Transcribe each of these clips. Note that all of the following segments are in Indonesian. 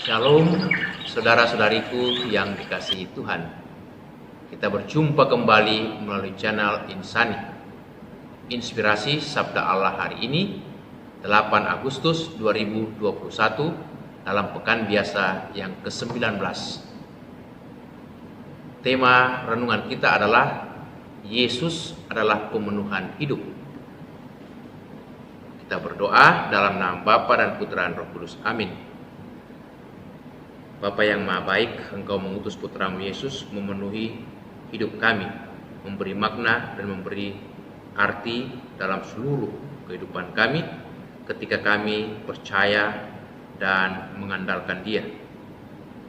Shalom, saudara-saudariku yang dikasihi Tuhan. Kita berjumpa kembali melalui channel Insani. Inspirasi Sabda Allah hari ini, 8 Agustus 2021, dalam pekan biasa yang ke-19. Tema renungan kita adalah Yesus adalah pemenuhan hidup. Kita berdoa dalam nama Bapa dan Putra dan Roh Kudus. Amin. Bapa yang Maha Baik, Engkau mengutus Putramu Yesus memenuhi hidup kami, memberi makna dan memberi arti dalam seluruh kehidupan kami ketika kami percaya dan mengandalkan Dia.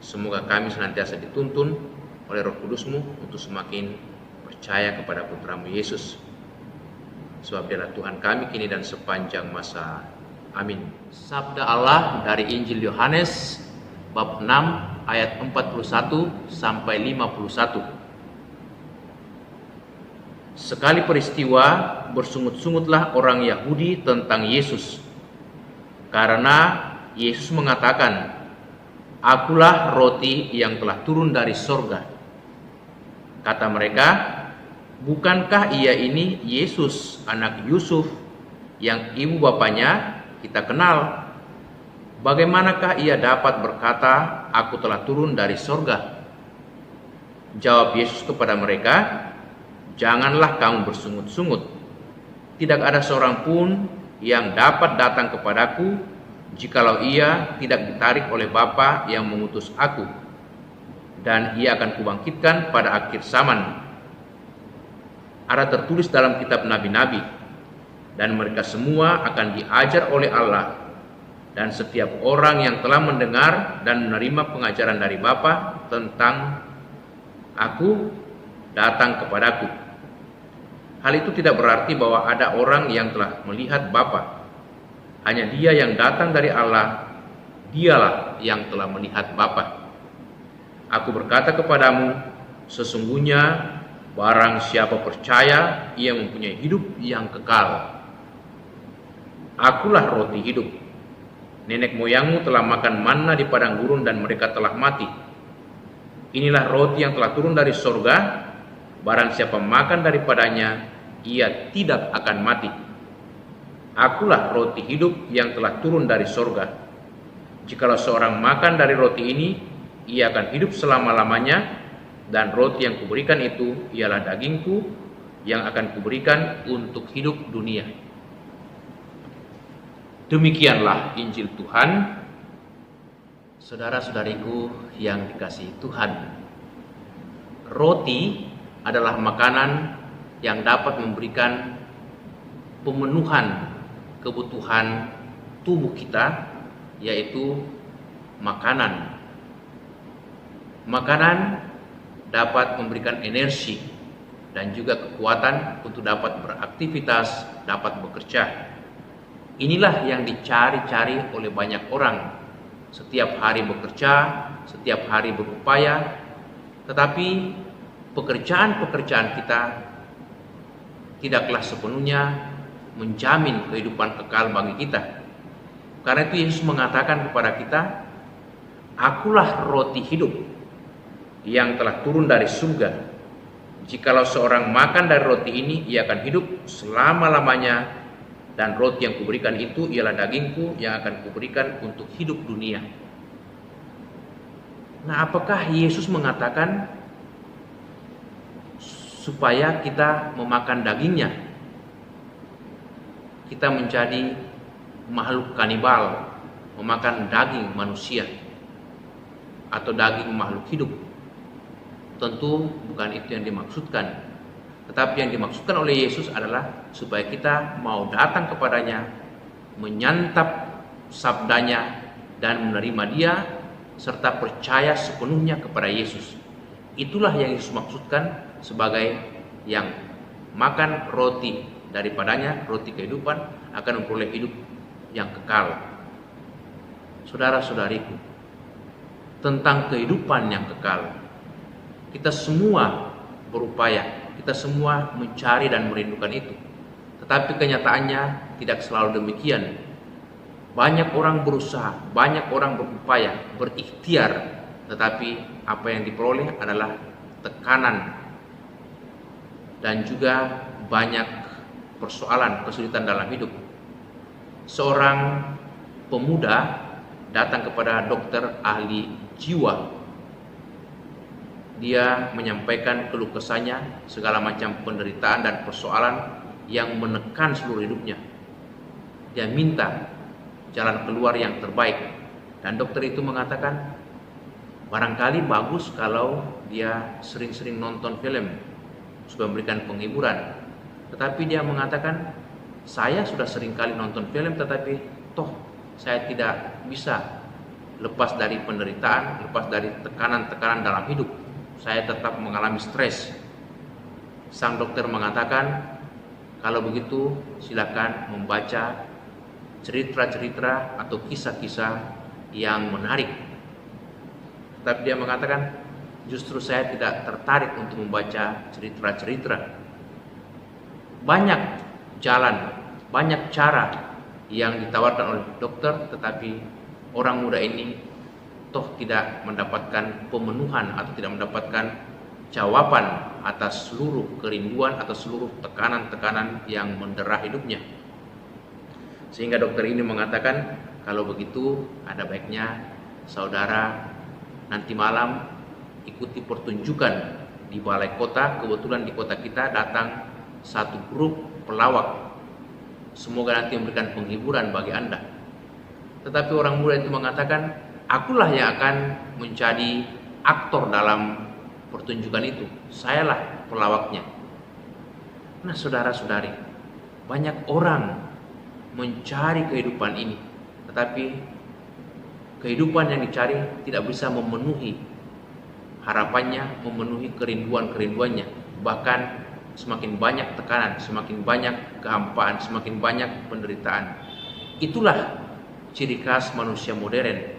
Semoga kami senantiasa dituntun oleh Roh Kudus-Mu untuk semakin percaya kepada Putramu Yesus. Sebab Dialah Tuhan kami kini dan sepanjang masa. Amin. Sabda Allah dari Injil Yohanes bab 6 ayat 41 sampai 51. Sekali peristiwa bersungut-sungutlah orang Yahudi tentang Yesus, karena Yesus mengatakan, "Akulah roti yang telah turun dari sorga." Kata mereka, "Bukankah ia ini Yesus anak Yusuf yang ibu bapanya kita kenal? Bagaimanakah ia dapat berkata, 'Aku telah turun dari sorga'?" Jawab Yesus kepada mereka, "Janganlah kamu bersungut-sungut. Tidak ada seorang pun yang dapat datang kepadaku jikalau ia tidak ditarik oleh Bapa yang mengutus aku, dan ia akan kubangkitkan pada akhir zaman. Ada tertulis dalam kitab nabi-nabi, dan mereka semua akan diajar oleh Allah, dan setiap orang yang telah mendengar dan menerima pengajaran dari Bapa tentang aku datang kepadaku. Hal itu tidak berarti bahwa ada orang yang telah melihat Bapa. Hanya Dia yang datang dari Allah, Dialah yang telah melihat Bapa. Aku berkata kepadamu, sesungguhnya barang siapa percaya, ia mempunyai hidup yang kekal. Akulah roti hidup. Nenek moyangmu telah makan manna di padang gurun dan mereka telah mati. Inilah roti yang telah turun dari sorga. Barang siapa makan daripadanya, ia tidak akan mati. Akulah roti hidup yang telah turun dari sorga. Jikalau seorang makan dari roti ini, ia akan hidup selama-lamanya, dan roti yang kuberikan itu ialah dagingku yang akan kuberikan untuk hidup dunia." Demikianlah Injil Tuhan. Saudara-saudariku yang dikasihi Tuhan, roti adalah makanan yang dapat memberikan pemenuhan kebutuhan tubuh kita, yaitu makanan. Makanan dapat memberikan energi dan juga kekuatan untuk dapat beraktivitas, dapat bekerja. Inilah yang dicari-cari oleh banyak orang. Setiap hari bekerja, setiap hari berupaya, tetapi pekerjaan-pekerjaan kita tidaklah sepenuhnya menjamin kehidupan kekal bagi kita. Karena itu Yesus mengatakan kepada kita, "Akulah roti hidup yang telah turun dari surga. Jikalau seorang makan dari roti ini, ia akan hidup selama-lamanya. Dan roti yang kuberikan itu ialah dagingku yang akan kuberikan untuk hidup dunia." Nah, apakah Yesus mengatakan supaya kita memakan dagingnya? Kita menjadi makhluk kanibal, memakan daging manusia atau daging makhluk hidup? Tentu bukan itu yang dimaksudkan. Tetapi yang dimaksudkan oleh Yesus adalah supaya kita mau datang kepadanya, menyantap sabdanya, dan menerima Dia, serta percaya sepenuhnya kepada Yesus. Itulah yang Yesus maksudkan sebagai yang makan roti daripadanya, roti kehidupan, akan memperoleh hidup yang kekal. Saudara-saudariku, tentang kehidupan yang kekal, kita semua berupaya, kita semua mencari dan merindukan itu. Tetapi kenyataannya tidak selalu demikian. Banyak orang berusaha, banyak orang berupaya, berikhtiar, tetapi apa yang diperoleh adalah tekanan dan juga banyak persoalan, kesulitan dalam hidup. Seorang pemuda datang kepada dokter ahli jiwa. Dia menyampaikan keluh kesahnya, segala macam penderitaan dan persoalan yang menekan seluruh hidupnya. Dia minta jalan keluar yang terbaik, dan dokter itu mengatakan barangkali bagus kalau dia sering-sering nonton film supaya memberikan penghiburan. Tetapi dia mengatakan, saya sudah sering kali nonton film, tetapi toh saya tidak bisa lepas dari penderitaan, lepas dari tekanan-tekanan dalam hidup. Saya tetap mengalami stres. Sang dokter mengatakan, kalau begitu silakan membaca cerita-cerita atau kisah-kisah yang menarik. Tapi dia mengatakan, justru saya tidak tertarik untuk membaca cerita-cerita. Banyak jalan, banyak cara yang ditawarkan oleh dokter, tetapi orang muda ini toh tidak mendapatkan pemenuhan atau tidak mendapatkan jawaban atas seluruh kerinduan atau seluruh tekanan-tekanan yang mendera hidupnya. Sehingga dokter ini mengatakan, kalau begitu ada baiknya saudara nanti malam ikuti pertunjukan di balai kota. Kebetulan di kota kita datang satu grup pelawak, semoga nanti memberikan penghiburan bagi Anda. Tetapi orang muda itu mengatakan, akulah yang akan menjadi aktor dalam pertunjukan itu, sayalah pelawaknya. Nah saudara-saudari, banyak orang mencari kehidupan ini, tetapi kehidupan yang dicari tidak bisa memenuhi harapannya, memenuhi kerinduan-kerinduannya. Bahkan semakin banyak tekanan, semakin banyak kehampaan, semakin banyak penderitaan. Itulah ciri khas manusia modern,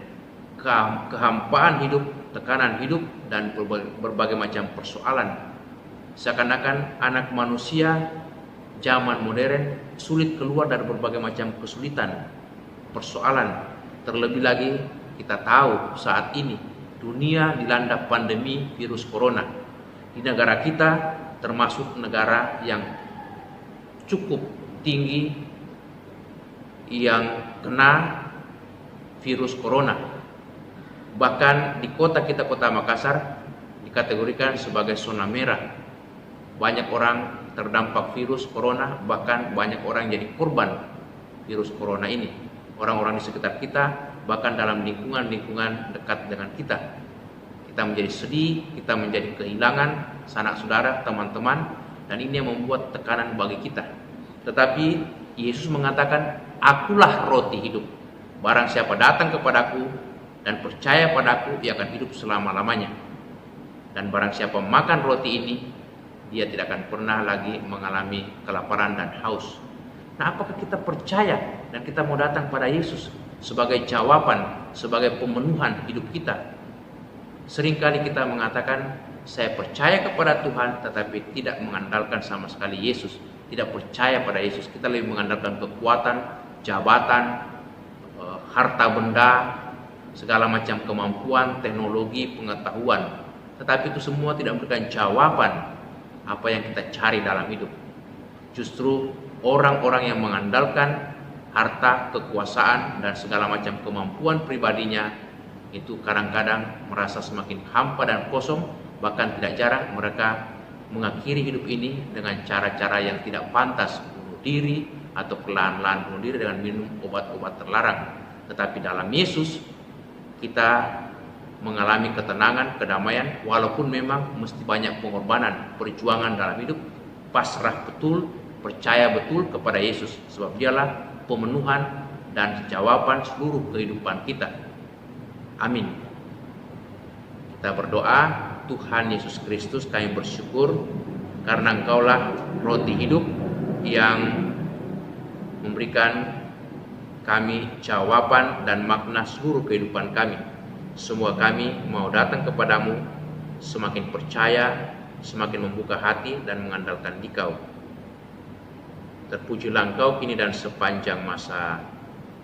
kehampaan hidup, tekanan hidup, dan berbagai macam persoalan. Seakan-akan anak manusia zaman modern sulit keluar dari berbagai macam kesulitan, persoalan. Terlebih lagi kita tahu saat ini dunia dilanda pandemi virus corona. Di negara kita termasuk negara yang cukup tinggi yang kena virus corona. Bahkan di kota kita, kota Makassar, dikategorikan sebagai zona merah. Banyak orang terdampak virus corona, bahkan banyak orang jadi korban virus corona ini. Orang-orang di sekitar kita, bahkan dalam lingkungan-lingkungan dekat dengan kita. Kita menjadi sedih, kita menjadi kehilangan sanak saudara, teman-teman, dan ini yang membuat tekanan bagi kita. Tetapi Yesus mengatakan, akulah roti hidup. Barang siapa datang kepadaku dan percaya padaku, ia akan hidup selama-lamanya. Dan barang siapa makan roti ini, dia tidak akan pernah lagi mengalami kelaparan dan haus. Nah, apakah kita percaya dan kita mau datang pada Yesus sebagai jawaban, sebagai pemenuhan hidup kita? Seringkali kita mengatakan, saya percaya kepada Tuhan, tetapi tidak mengandalkan sama sekali Yesus. Tidak percaya pada Yesus. Kita lebih mengandalkan kekuatan, jabatan, harta benda, segala macam kemampuan, teknologi, pengetahuan. Tetapi itu semua tidak memberikan jawaban apa yang kita cari dalam hidup. Justru orang-orang yang mengandalkan harta, kekuasaan, dan segala macam kemampuan pribadinya itu kadang-kadang merasa semakin hampa dan kosong. Bahkan tidak jarang mereka mengakhiri hidup ini dengan cara-cara yang tidak pantas, bunuh diri atau perlahan-lahan bunuh diri dengan minum obat-obat terlarang. Tetapi dalam Yesus kita mengalami ketenangan, kedamaian, walaupun memang mesti banyak pengorbanan, perjuangan dalam hidup. Pasrah betul, percaya betul kepada Yesus, sebab dialah pemenuhan dan jawaban seluruh kehidupan kita. Amin. Kita berdoa, Tuhan Yesus Kristus, kami bersyukur karena Engkaulah roti hidup yang memberikan kami jawaban dan makna seluruh kehidupan kami. Semua kami mau datang kepadamu, semakin percaya, semakin membuka hati dan mengandalkan Dikau. Terpujilah Engkau kini dan sepanjang masa.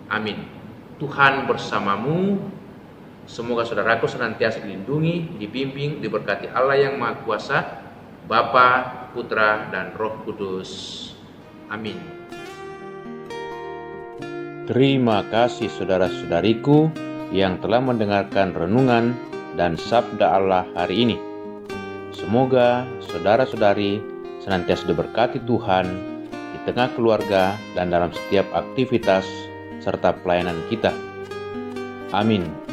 Amin. Tuhan bersamamu. Semoga saudaraku senantiasa dilindungi, dibimbing, diberkati Allah yang Maha Kuasa, Bapa, Putra, dan Roh Kudus. Amin. Terima kasih saudara-saudariku yang telah mendengarkan renungan dan sabda Allah hari ini. Semoga saudara-saudari senantiasa diberkati Tuhan di tengah keluarga dan dalam setiap aktivitas serta pelayanan kita. Amin.